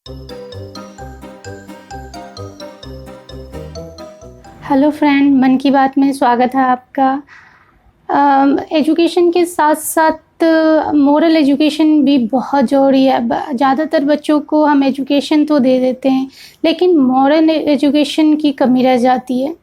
Hello friend, मन की बात में स्वागत है आपका। एजुकेशन के साथ साथ मोरल एजुकेशन भी बहुत ज़रूरी है। ज़्यादातर बच्चों को हम एजुकेशन तो दे देते हैं, लेकिन मोरल एजुकेशन की कमी रह जाती है।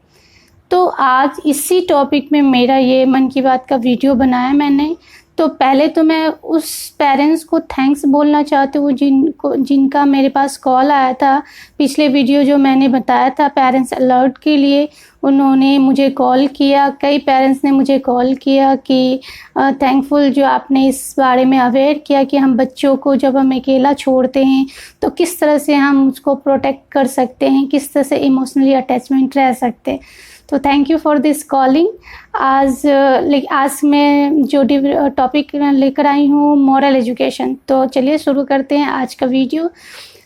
तो आज इसी टॉपिक में मेरा ये मन की बात का वीडियो बनाया मैंने। तो पहले तो मैं उस पेरेंट्स को थैंक्स बोलना चाहती हूँ जिनका मेरे पास कॉल आया था। पिछले वीडियो जो मैंने बताया था पेरेंट्स अलर्ट के लिए, उन्होंने मुझे कॉल किया। कई पेरेंट्स ने मुझे कॉल किया कि थैंकफुल जो आपने इस बारे में अवेयर किया कि हम बच्चों को जब हम अकेला छोड़ते हैं तो किस तरह से हम उसको प्रोटेक्ट कर सकते हैं, किस तरह से इमोशनली अटैचमेंट रह सकते हैं। तो thank you for this calling. आज मैं जो टॉपिक लेकर आई हूँ मॉरल एजुकेशन। तो चलिए शुरू करते हैं आज का वीडियो।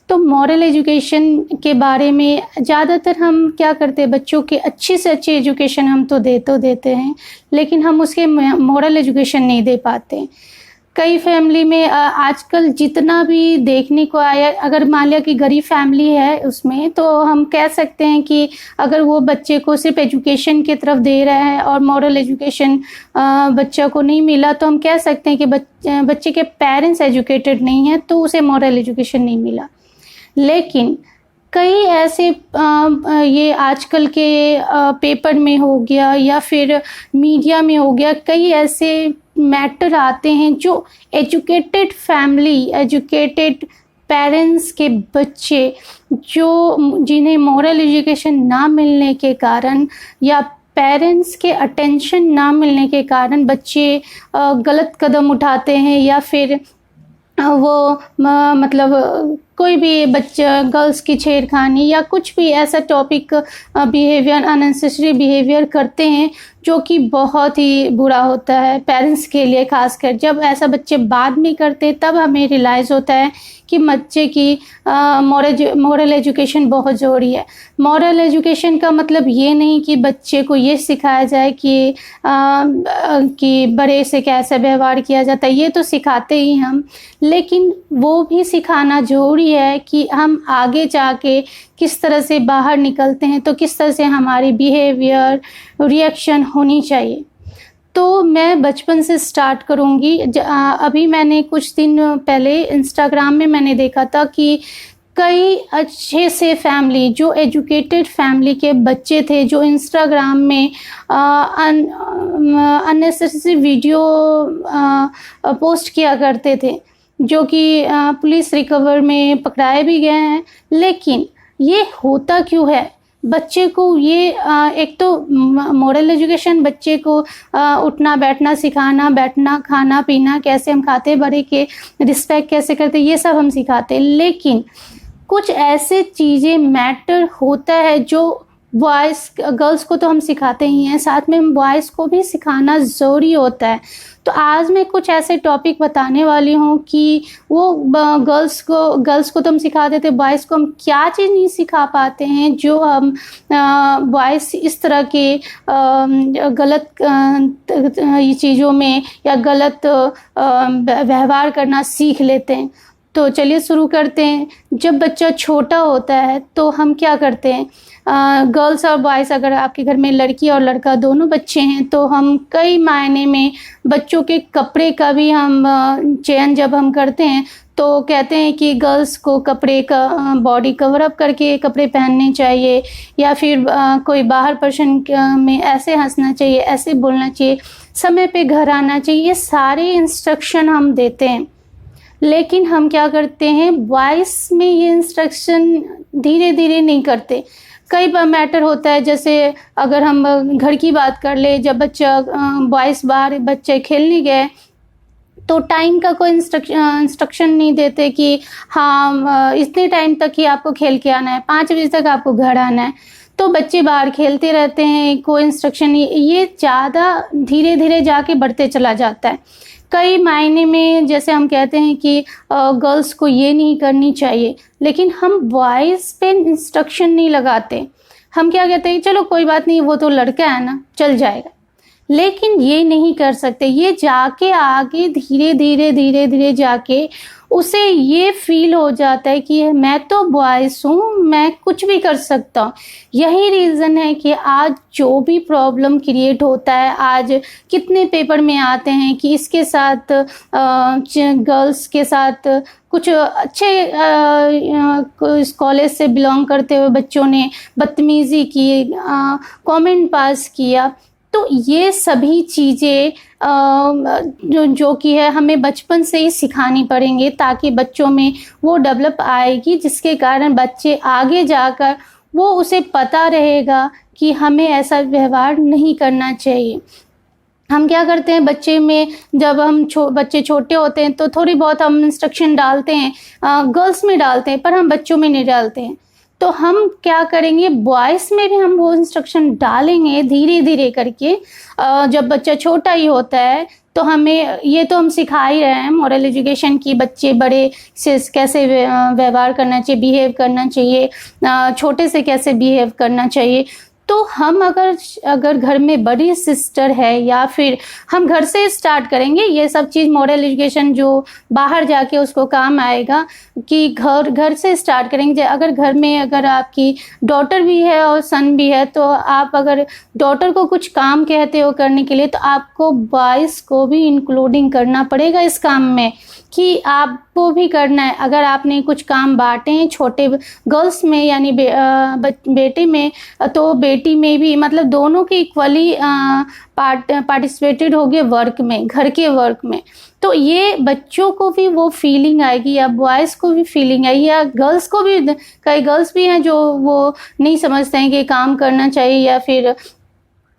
तो मॉरल एजुकेशन के बारे में ज़्यादातर हम क्या करते हैं, बच्चों के अच्छी से अच्छी एजुकेशन हम तो देते हैं, लेकिन हम उसके मॉरल एजुकेशन नहीं दे पाते। कई फैमिली में आजकल जितना भी देखने को आया, अगर मान लिया कि गरीब फैमिली है उसमें, तो हम कह सकते हैं कि अगर वो बच्चे को सिर्फ एजुकेशन की तरफ दे रहा है और मॉरल एजुकेशन बच्चा को नहीं मिला, तो हम कह सकते हैं कि बच्चे के पेरेंट्स एजुकेटेड नहीं हैं तो उसे मॉरल एजुकेशन नहीं मिला। लेकिन कई ऐसे ये आजकल के पेपर में हो गया या फिर मीडिया में हो गया, कई ऐसे मैटर आते हैं जो एजुकेटेड फैमिली, एजुकेटेड पेरेंट्स के बच्चे जिन्हें मॉरल एजुकेशन ना मिलने के कारण या पेरेंट्स के अटेंशन ना मिलने के कारण बच्चे गलत कदम उठाते हैं, या फिर वो मतलब कोई भी बच्चा गर्ल्स की छेड़खानी या कुछ भी ऐसा टॉपिक बिहेवियर, अननेसेसरी बिहेवियर करते हैं जो कि बहुत ही बुरा होता है पेरेंट्स के लिए। खासकर जब ऐसा बच्चे बाद में करते तब हमें रियलाइज़ होता है कि बच्चे की मॉरल एजुकेशन बहुत ज़रूरी है। मॉरल एजुकेशन का मतलब ये नहीं कि बच्चे को ये सिखाया जाए कि बड़े से कैसे व्यवहार किया जाता है, ये तो सिखाते ही हम, लेकिन वो भी सिखाना ज़रूरी है कि हम आगे जाके किस तरह से बाहर निकलते हैं, तो किस तरह से हमारी बिहेवियर, रिएक्शन होनी चाहिए। तो मैं बचपन से स्टार्ट करूँगी। अभी मैंने कुछ दिन पहले इंस्टाग्राम में मैंने देखा था कि कई अच्छे से फैमिली, जो एजुकेटेड फैमिली के बच्चे थे, जो इंस्टाग्राम में अननेसेसरी वीडियो पोस्ट किया करते थे, जो कि पुलिस रिकवर में पकड़ाए भी गए हैं। लेकिन ये होता क्यों है? बच्चे को ये एक तो मॉरल एजुकेशन, बच्चे को उठना बैठना सिखाना, बैठना, खाना पीना, कैसे हम खाते, बड़े के रिस्पेक्ट कैसे करते, ये सब हम सिखाते। लेकिन कुछ ऐसे चीज़ें मैटर होता है जो बॉयज़, गर्ल्स को तो हम सिखाते ही हैं, साथ में हम बॉयज़ को भी सिखाना ज़रूरी होता है। तो आज मैं कुछ ऐसे टॉपिक बताने वाली हूँ कि वो गर्ल्स को तो हम सिखा देते, बॉयज़ को हम क्या चीज़ नहीं सिखा पाते हैं, जो हम बॉयज़ इस तरह के गलत चीज़ों में या गलत व्यवहार करना सीख लेते हैं। तो चलिए शुरू करते हैं। जब बच्चा छोटा होता है तो हम क्या करते हैं, गर्ल्स और बॉयज़, अगर आपके घर में लड़की और लड़का दोनों बच्चे हैं, तो हम कई मायने में बच्चों के कपड़े का भी हम चयन जब हम करते हैं तो कहते हैं कि गर्ल्स को कपड़े का बॉडी कवर अप करके कपड़े पहनने चाहिए, या फिर कोई बाहर पर्सन में ऐसे हंसना चाहिए, ऐसे बोलना चाहिए, समय पे घर आना चाहिए। ये सारे इंस्ट्रक्शन हम देते हैं, लेकिन हम क्या करते हैं, बॉयज़ में ये इंस्ट्रक्शन धीरे धीरे नहीं करते। कई बार मैटर होता है, जैसे अगर हम घर की बात कर ले, जब बच्चा बॉयज़ बाहर बच्चे खेलने गए तो टाइम का कोई इंस्ट्रक्शन नहीं देते कि हाँ इतने टाइम तक ही आपको खेल के आना है, 5 बजे तक आपको घर आना है। तो बच्चे बाहर खेलते रहते हैं, कोई इंस्ट्रक्शन नहीं। ये ज़्यादा धीरे धीरे जाके बढ़ते चला जाता है। कई मायने में जैसे हम कहते हैं कि गर्ल्स को ये नहीं करनी चाहिए, लेकिन हम बॉयज़ पे इंस्ट्रक्शन नहीं लगाते। हम क्या कहते हैं, चलो कोई बात नहीं, वो तो लड़का है ना, चल जाएगा। लेकिन ये नहीं कर सकते, ये जाके आगे धीरे धीरे जाके उसे ये फील हो जाता है कि मैं तो बॉयज़ हूँ, मैं कुछ भी कर सकता हूँ। यही रीज़न है कि आज जो भी प्रॉब्लम क्रिएट होता है, आज कितने पेपर में आते हैं कि इसके साथ गर्ल्स के साथ कुछ अच्छे इस कॉलेज से बिलोंग करते हुए बच्चों ने बदतमीज़ी की, कमेंट पास किया। तो ये सभी चीज़ें जो कि है हमें बचपन से ही सिखानी पड़ेंगे, ताकि बच्चों में वो डेवलप आएगी, जिसके कारण बच्चे आगे जाकर वो उसे पता रहेगा कि हमें ऐसा व्यवहार नहीं करना चाहिए। हम क्या करते हैं, बच्चे में जब हम बच्चे छोटे होते हैं तो थोड़ी बहुत हम इंस्ट्रक्शन डालते हैं, गर्ल्स में डालते हैं, पर हम बच्चों में नहीं डालते हैं। तो हम क्या करेंगे, बॉयज़ में भी हम वो इंस्ट्रक्शन डालेंगे धीरे धीरे करके। जब बच्चा छोटा ही होता है तो हमें ये तो हम सिखा ही रहे हैं मॉरल एजुकेशन की, बच्चे बड़े से कैसे व्यवहार करना चाहिए, बिहेव करना चाहिए, छोटे से कैसे बिहेव करना चाहिए। तो हम अगर घर में बड़ी सिस्टर है, या फिर हम घर से स्टार्ट करेंगे ये सब चीज़, मॉरल एजुकेशन जो बाहर जाके उसको काम आएगा, कि घर से स्टार्ट करेंगे। अगर घर में अगर आपकी डॉटर भी है और सन भी है, तो आप अगर डॉटर को कुछ काम कहते हो करने के लिए, तो आपको बॉयज़ को भी इंक्लूडिंग करना पड़ेगा इस काम में, कि आपको भी करना है। अगर आपने कुछ काम बांटे हैं छोटे गर्ल्स में यानी बेटे में, तो बेटी में भी, मतलब दोनों की इक्वली पार्टिसिपेटेड होगी वर्क में, घर के वर्क में। तो ये बच्चों को भी वो फीलिंग आएगी, या बॉयज़ को भी फीलिंग आएगी, या गर्ल्स को भी। कई गर्ल्स भी हैं जो वो नहीं समझते हैं कि काम करना चाहिए या फिर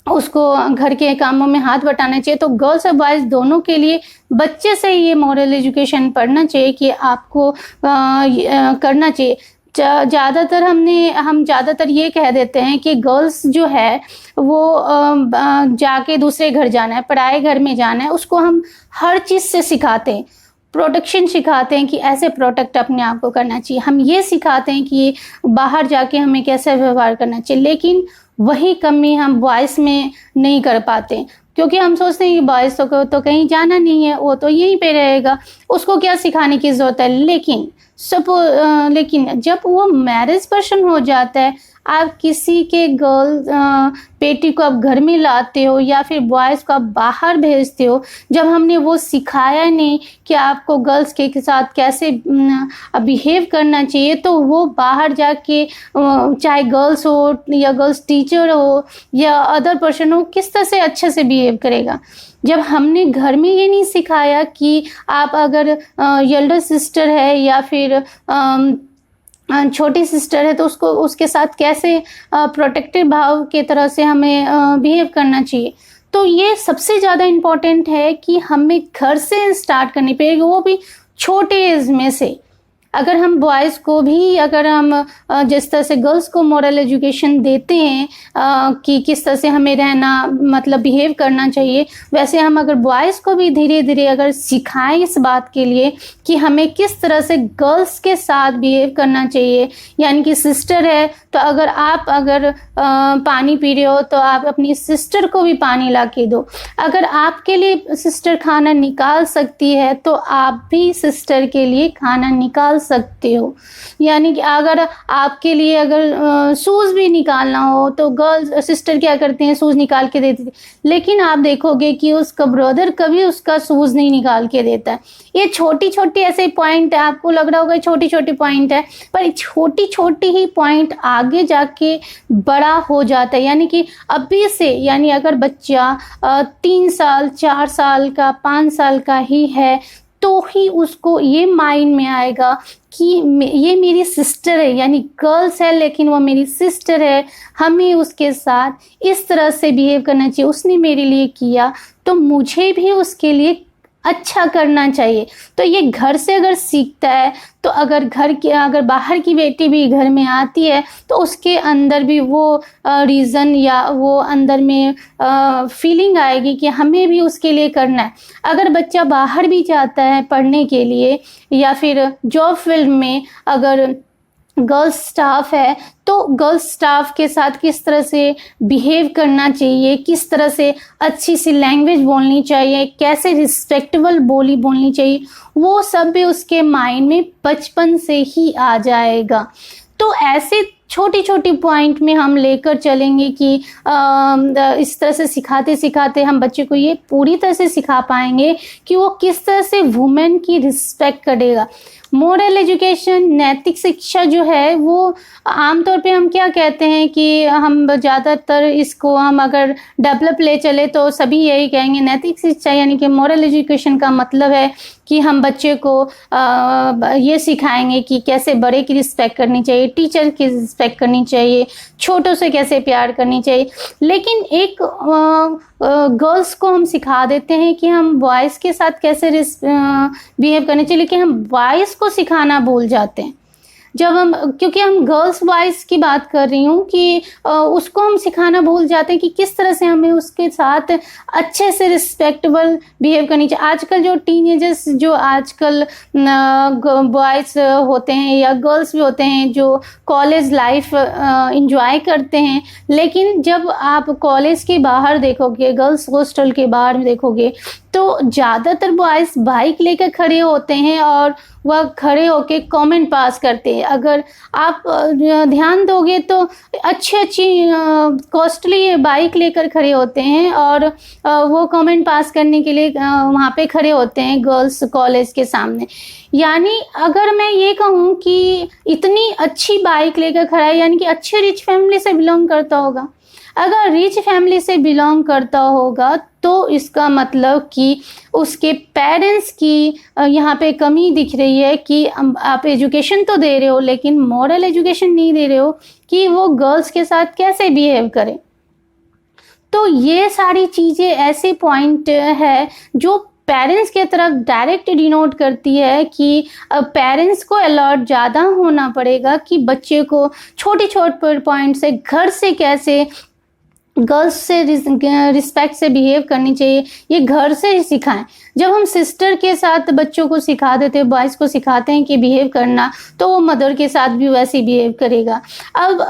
उसको घर के कामों में हाथ बटाना चाहिए। तो गर्ल्स और बॉयज़ दोनों के लिए बच्चे से ये मॉरल एजुकेशन पढ़ना चाहिए कि आपको करना चाहिए। ज़्यादातर हम ज़्यादातर ये कह देते हैं कि गर्ल्स जो है वो जाके दूसरे घर जाना है, पराए घर में जाना है, उसको हम हर चीज़ से सिखाते हैं। प्रोटेक्शन सिखाते हैं कि ऐसे प्रोटेक्ट अपने आप को करना चाहिए। हम ये सिखाते हैं कि बाहर जाके हमें कैसे व्यवहार करना चाहिए, लेकिन वही कमी हम बॉयज़ में नहीं कर पाते, क्योंकि हम सोचते हैं कि बॉयज़ को तो कहीं जाना नहीं है, वो तो यहीं पे रहेगा, उसको क्या सिखाने की ज़रूरत है। लेकिन जब वो मैरिज पर्सन हो जाता है, आप किसी के बेटी को आप घर में लाते हो या फिर बॉयज़ को आप बाहर भेजते हो, जब हमने वो सिखाया नहीं कि आपको गर्ल्स के साथ कैसे बिहेव करना चाहिए, तो वो बाहर जाके चाहे गर्ल्स हो या गर्ल्स टीचर हो या अदर पर्सन हो, किस तरह से अच्छे से बिहेव करेगा। जब हमने घर में ये नहीं सिखाया कि आप अगर एल्डर सिस्टर है या फिर छोटी सिस्टर है, तो उसके साथ कैसे प्रोटेक्टिव भाव के तरह से हमें बिहेव करना चाहिए। तो ये सबसे ज़्यादा इम्पॉर्टेंट है कि हमें घर से स्टार्ट करनी पड़ेगी, वो भी छोटे एज में से। अगर हम बॉयज़ को भी, अगर हम जिस तरह से गर्ल्स को मॉरल एजुकेशन देते हैं कि किस तरह से हमें रहना, मतलब बिहेव करना चाहिए, वैसे हम अगर बॉयज़ को भी धीरे धीरे अगर सिखाएं इस बात के लिए कि हमें किस तरह से गर्ल्स के साथ बिहेव करना चाहिए। यानी कि सिस्टर है, तो अगर पानी पी रहे हो तो आप अपनी सिस्टर को भी पानी ला के दो। अगर आपके लिए सिस्टर खाना निकाल सकती है, तो आप भी सिस्टर के लिए खाना निकाल सकते हो। यानी कि अगर आपके लिए अगर शूज़ भी निकालना हो, तो गर्ल्स सिस्टर क्या करते हैं, शूज़ निकाल के देती थी, लेकिन आप देखोगे कि उसका ब्रदर कभी उसका शूज़ नहीं निकाल के देता है। ये छोटी छोटी ऐसे पॉइंट है, आपको लग रहा होगा छोटी छोटी पॉइंट है, पर छोटी छोटी ही पॉइंट आगे जाके बड़ा हो जाता है। यानी कि अभी से, यानी अगर बच्चा 3 साल 4 साल का 5 साल का ही है, तो ही उसको ये माइंड में आएगा कि ये मेरी सिस्टर है, यानी गर्ल्स है लेकिन वो मेरी सिस्टर है, हमें उसके साथ इस तरह से बिहेव करना चाहिए। उसने मेरे लिए किया तो मुझे भी उसके लिए अच्छा करना चाहिए। तो ये घर से अगर सीखता है, तो अगर बाहर की बेटी भी घर में आती है, तो उसके अंदर भी वो रीज़न या वो अंदर में फीलिंग आएगी कि हमें भी उसके लिए करना है। अगर बच्चा बाहर भी जाता है पढ़ने के लिए या फिर जॉब फील्ड में अगर गर्ल्स स्टाफ है तो गर्ल्स स्टाफ के साथ किस तरह से बिहेव करना चाहिए, किस तरह से अच्छी सी लैंग्वेज बोलनी चाहिए, कैसे रिस्पेक्टेबल बोली बोलनी चाहिए, वो सब भी उसके माइंड में बचपन से ही आ जाएगा। तो ऐसे छोटी छोटी पॉइंट में हम लेकर चलेंगे कि इस तरह से सिखाते सिखाते हम बच्चे को ये पूरी तरह से सिखा पाएंगे कि वो किस तरह से वुमेन की रिस्पेक्ट करेगा। मोरल एजुकेशन, नैतिक शिक्षा जो है वो आमतौर पे हम क्या कहते हैं कि हम ज़्यादातर इसको हम अगर डेवलप ले चले तो सभी यही कहेंगे नैतिक शिक्षा यानी कि मोरल एजुकेशन का मतलब है कि हम बच्चे को ये सिखाएंगे कि कैसे बड़े की रिस्पेक्ट करनी चाहिए, टीचर की रिस्पेक्ट करनी चाहिए, छोटों से कैसे प्यार करनी चाहिए। लेकिन एक गर्ल्स को हम सिखा देते हैं कि हम बॉयज़ के साथ कैसे बिहेव करने चाहिए, लेकिन हम बॉयज़ को सिखाना भूल जाते हैं। जब हम, क्योंकि हम गर्ल्स बॉयज़ की बात कर रही हूँ कि उसको हम सिखाना भूल जाते हैं कि किस तरह से हमें उसके साथ अच्छे से रिस्पेक्टेबल बिहेव करनी चाहिए। आजकल जो टीनेजर्स, जो आजकल बॉयज़ होते हैं या गर्ल्स भी होते हैं जो कॉलेज लाइफ इंजॉय करते हैं, लेकिन जब आप कॉलेज के बाहर देखोगे, गर्ल्स हॉस्टल के बाहर देखोगे तो ज़्यादातर बॉयज़ बाइक लेकर खड़े होते हैं और वह खड़े होके कमेंट पास करते हैं। अगर आप ध्यान दोगे तो अच्छी कॉस्टली बाइक लेकर खड़े होते हैं और वो कमेंट पास करने के लिए वहाँ पे खड़े होते हैं गर्ल्स कॉलेज के सामने। यानी अगर मैं ये कहूँ कि इतनी अच्छी बाइक लेकर खड़ा है, यानी कि अच्छी रिच फैमिली से बिलोंग करता होगा। अगर रिच फैमिली से बिलोंग करता होगा तो इसका मतलब कि उसके पेरेंट्स की यहाँ पे कमी दिख रही है कि आप एजुकेशन तो दे रहे हो लेकिन मॉरल एजुकेशन नहीं दे रहे हो कि वो गर्ल्स के साथ कैसे बिहेव करें। तो ये सारी चीज़ें ऐसे पॉइंट है जो पेरेंट्स के तरफ डायरेक्ट डिनोट करती है कि पेरेंट्स को अलर्ट ज़्यादा होना पड़ेगा कि बच्चे को छोटे छोटे पॉइंट से घर से कैसे गर्ल्स से रिस्पेक्ट से बिहेव करनी चाहिए, ये घर से ही सिखाएं। जब हम सिस्टर के साथ बच्चों को सिखा देते हैं, बॉयज़ को सिखाते हैं कि बिहेव करना, तो वो मदर के साथ भी वैसे ही बिहेव करेगा। अब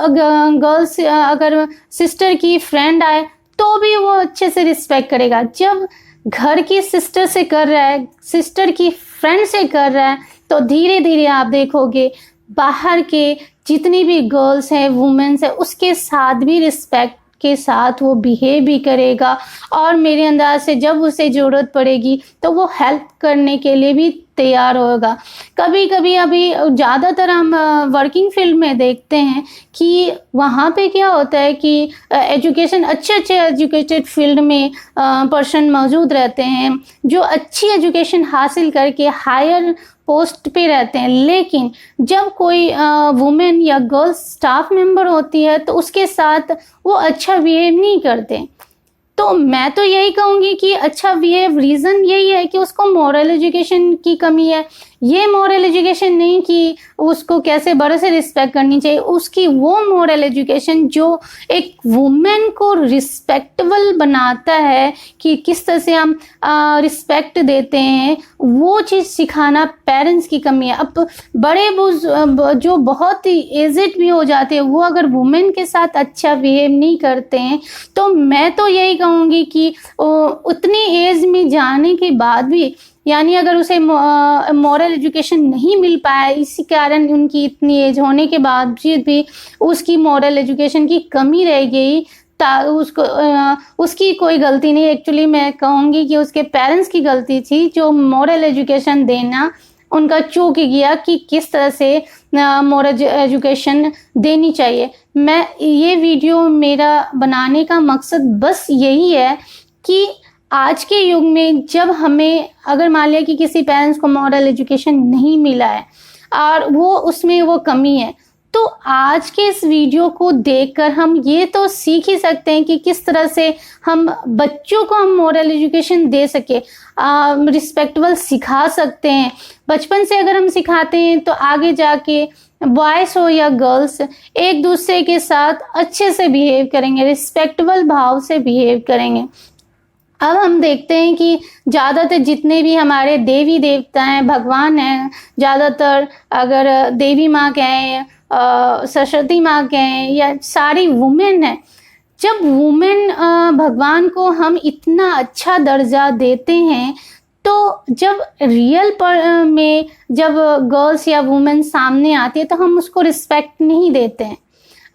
गर्ल्स अगर सिस्टर की फ्रेंड आए तो भी वो अच्छे से रिस्पेक्ट करेगा। जब घर की सिस्टर से कर रहा है, सिस्टर की फ्रेंड से कर रहा है, तो धीरे धीरे आप देखोगे बाहर के जितनी भी गर्ल्स हैं, वुमेन्स हैं, उसके साथ भी रिस्पेक्ट के साथ वो बिहेव भी करेगा और मेरे अंदाज से जब उसे ज़रूरत पड़ेगी तो वो हेल्प करने के लिए भी तैयार होगा। कभी कभी अभी ज़्यादातर हम वर्किंग फील्ड में देखते हैं कि वहाँ पे क्या होता है कि एजुकेशन, अच्छे एजुकेटेड फील्ड में पर्सन मौजूद रहते हैं जो अच्छी एजुकेशन हासिल करके हायर पोस्ट पे रहते हैं, लेकिन जब कोई वुमेन या गर्ल्स स्टाफ मेंबर होती है तो उसके साथ वो अच्छा बिहेव नहीं करते। तो मैं तो यही कहूँगी कि अच्छा बिहेव, रीज़न यही है कि उसको मॉरल एजुकेशन की कमी है। ये मॉरल एजुकेशन नहीं कि उसको कैसे बड़े से रिस्पेक्ट करनी चाहिए, उसकी वो मॉरल एजुकेशन जो एक वुमेन को रिस्पेक्टेबल बनाता है कि किस तरह से हम रिस्पेक्ट देते हैं, वो चीज़ सिखाना पेरेंट्स की कमी है। अब बड़े जो बहुत ही एजेड भी हो जाते हैं, वो अगर वुमेन के साथ अच्छा बिहेव नहीं करते हैं तो मैं तो यही कहूँगी कि उतनी एज में जाने के बाद भी, यानी अगर उसे मॉरल एजुकेशन नहीं मिल पाया, इसी कारण उनकी इतनी एज होने के बाद भी उसकी मॉरल एजुकेशन की कमी रह गई, उसकी कोई गलती नहीं। एक्चुअली मैं कहूँगी कि उसके पेरेंट्स की गलती थी जो मॉरल एजुकेशन देना उनका चूक गया कि किस तरह से मॉरल एजुकेशन देनी चाहिए। मैं ये वीडियो मेरा बनाने का मकसद बस यही है कि आज के युग में जब हमें, अगर मान लिया कि किसी पेरेंट्स को मॉरल एजुकेशन नहीं मिला है और वो उसमें वो कमी है, तो आज के इस वीडियो को देखकर हम ये तो सीख ही सकते हैं कि किस तरह से हम बच्चों को हम मॉरल एजुकेशन दे सके, रिस्पेक्टेबल सिखा सकते हैं। बचपन से अगर हम सिखाते हैं तो आगे जाके बॉयज़ हो या गर्ल्स एक दूसरे के साथ अच्छे से बिहेव करेंगे, रिस्पेक्टेबल भाव से बिहेव करेंगे। अब हम देखते हैं कि ज़्यादातर जितने भी हमारे देवी देवता हैं, भगवान हैं, ज़्यादातर अगर देवी माँ कहें सरस्वती माँ कहें या सारी वुमेन है, जब वुमेन भगवान को हम इतना अच्छा दर्जा देते हैं, तो जब रियल में जब गर्ल्स या वुमेन सामने आती है तो हम उसको रिस्पेक्ट नहीं देते हैं।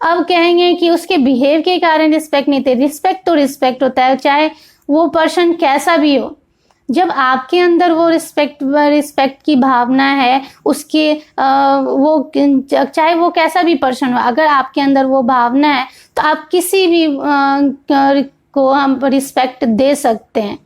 अब कहेंगे कि उसके बिहेव के कारण रिस्पेक्ट नहीं देते। रिस्पेक्ट तो रिस्पेक्ट होता है, चाहे वो पर्सन कैसा भी हो। जब आपके अंदर वो रिस्पेक्ट की भावना है, उसके वो चाहे वो कैसा भी पर्सन हो, अगर आपके अंदर वो भावना है तो आप किसी भी को हम रिस्पेक्ट दे सकते हैं।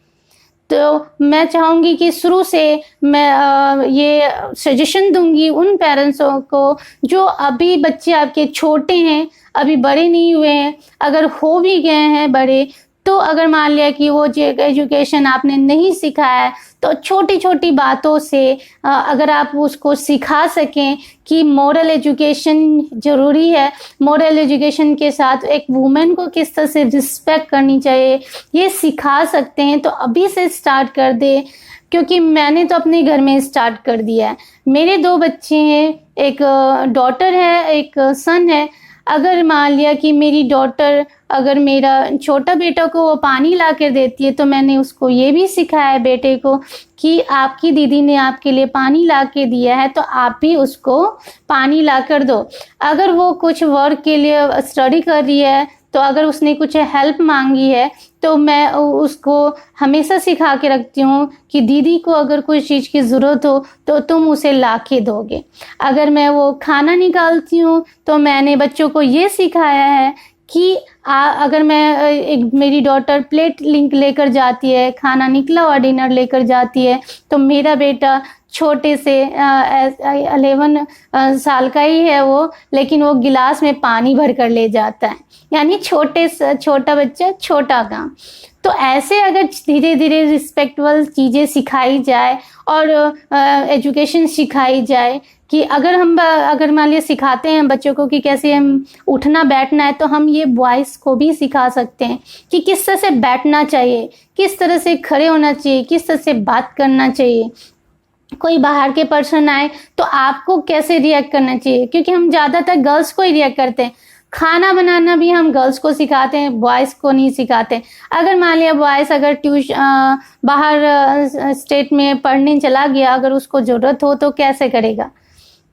तो मैं चाहूँगी कि शुरू से मैं ये सजेशन दूंगी उन पेरेंट्सों को जो अभी बच्चे आपके छोटे हैं, अभी बड़े नहीं हुए हैं, अगर हो भी गए हैं बड़े, तो अगर मान लिया कि वो जो एजुकेशन आपने नहीं सिखाया है, तो छोटी छोटी बातों से अगर आप उसको सिखा सकें कि मॉरल एजुकेशन ज़रूरी है, मॉरल एजुकेशन के साथ एक वुमेन को किस तरह से रिस्पेक्ट करनी चाहिए, ये सिखा सकते हैं तो अभी से स्टार्ट कर दे। क्योंकि मैंने तो अपने घर में स्टार्ट कर दिया है। मेरे 2 बच्चे हैं, एक डॉटर है, एक सन है। अगर मान लिया कि मेरी डॉटर अगर मेरा छोटा बेटा को वो पानी ला कर देती है, तो मैंने उसको ये भी सिखाया है बेटे को कि आपकी दीदी ने आपके लिए पानी ला के दिया है तो आप भी उसको पानी ला कर दो। अगर वो कुछ वर्क के लिए स्टडी कर रही है, तो अगर उसने कुछ हेल्प मांगी है, तो मैं उसको हमेशा सिखा के रखती हूँ कि दीदी को अगर कोई चीज़ की ज़रूरत हो तो तुम उसे ला के दोगे। अगर मैं वो खाना निकालती हूँ तो मैंने बच्चों को ये सिखाया है कि अगर मैं मेरी डॉटर प्लेट लेकर जाती है, खाना निकला हुआ डिनर लेकर जाती है, तो मेरा बेटा छोटे से 11 साल का ही है वो, लेकिन वो गिलास में पानी भर कर ले जाता है। यानी छोटा बच्चा छोटा काम। तो ऐसे अगर धीरे धीरे रिस्पेक्टफुल चीज़ें सिखाई जाए और एजुकेशन सिखाई जाए कि अगर मान लिया सिखाते हैं बच्चों को कि कैसे हम उठना बैठना है, तो हम ये बॉयज़ को भी सिखा सकते हैं कि किस तरह से बैठना चाहिए, किस तरह से खड़े होना चाहिए, किस तरह से बात करना चाहिए। कोई बाहर के पर्सन आए तो आपको कैसे रिएक्ट करना चाहिए, क्योंकि हम ज़्यादातर गर्ल्स को ही रिएक्ट करते हैं। खाना बनाना भी हम गर्ल्स को सिखाते हैं, बॉयज़ को नहीं सिखाते। अगर मान लिया बॉयज़ अगर बाहर स्टेट में पढ़ने चला गया, अगर उसको ज़रूरत हो तो कैसे करेगा।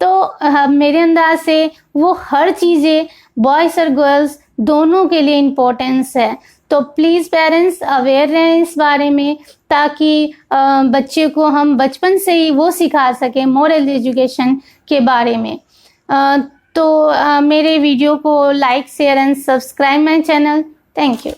तो मेरे अंदाज से वो हर चीज़ें बॉयज़ और गर्ल्स दोनों के लिए इम्पोर्टेंस है। तो प्लीज़ पेरेंट्स अवेयर रहें इस बारे में, ताकि बच्चे को हम बचपन से ही वो सिखा सकें मॉरल एजुकेशन के बारे में। तो मेरे वीडियो को like, share and subscribe my channel. Thank you.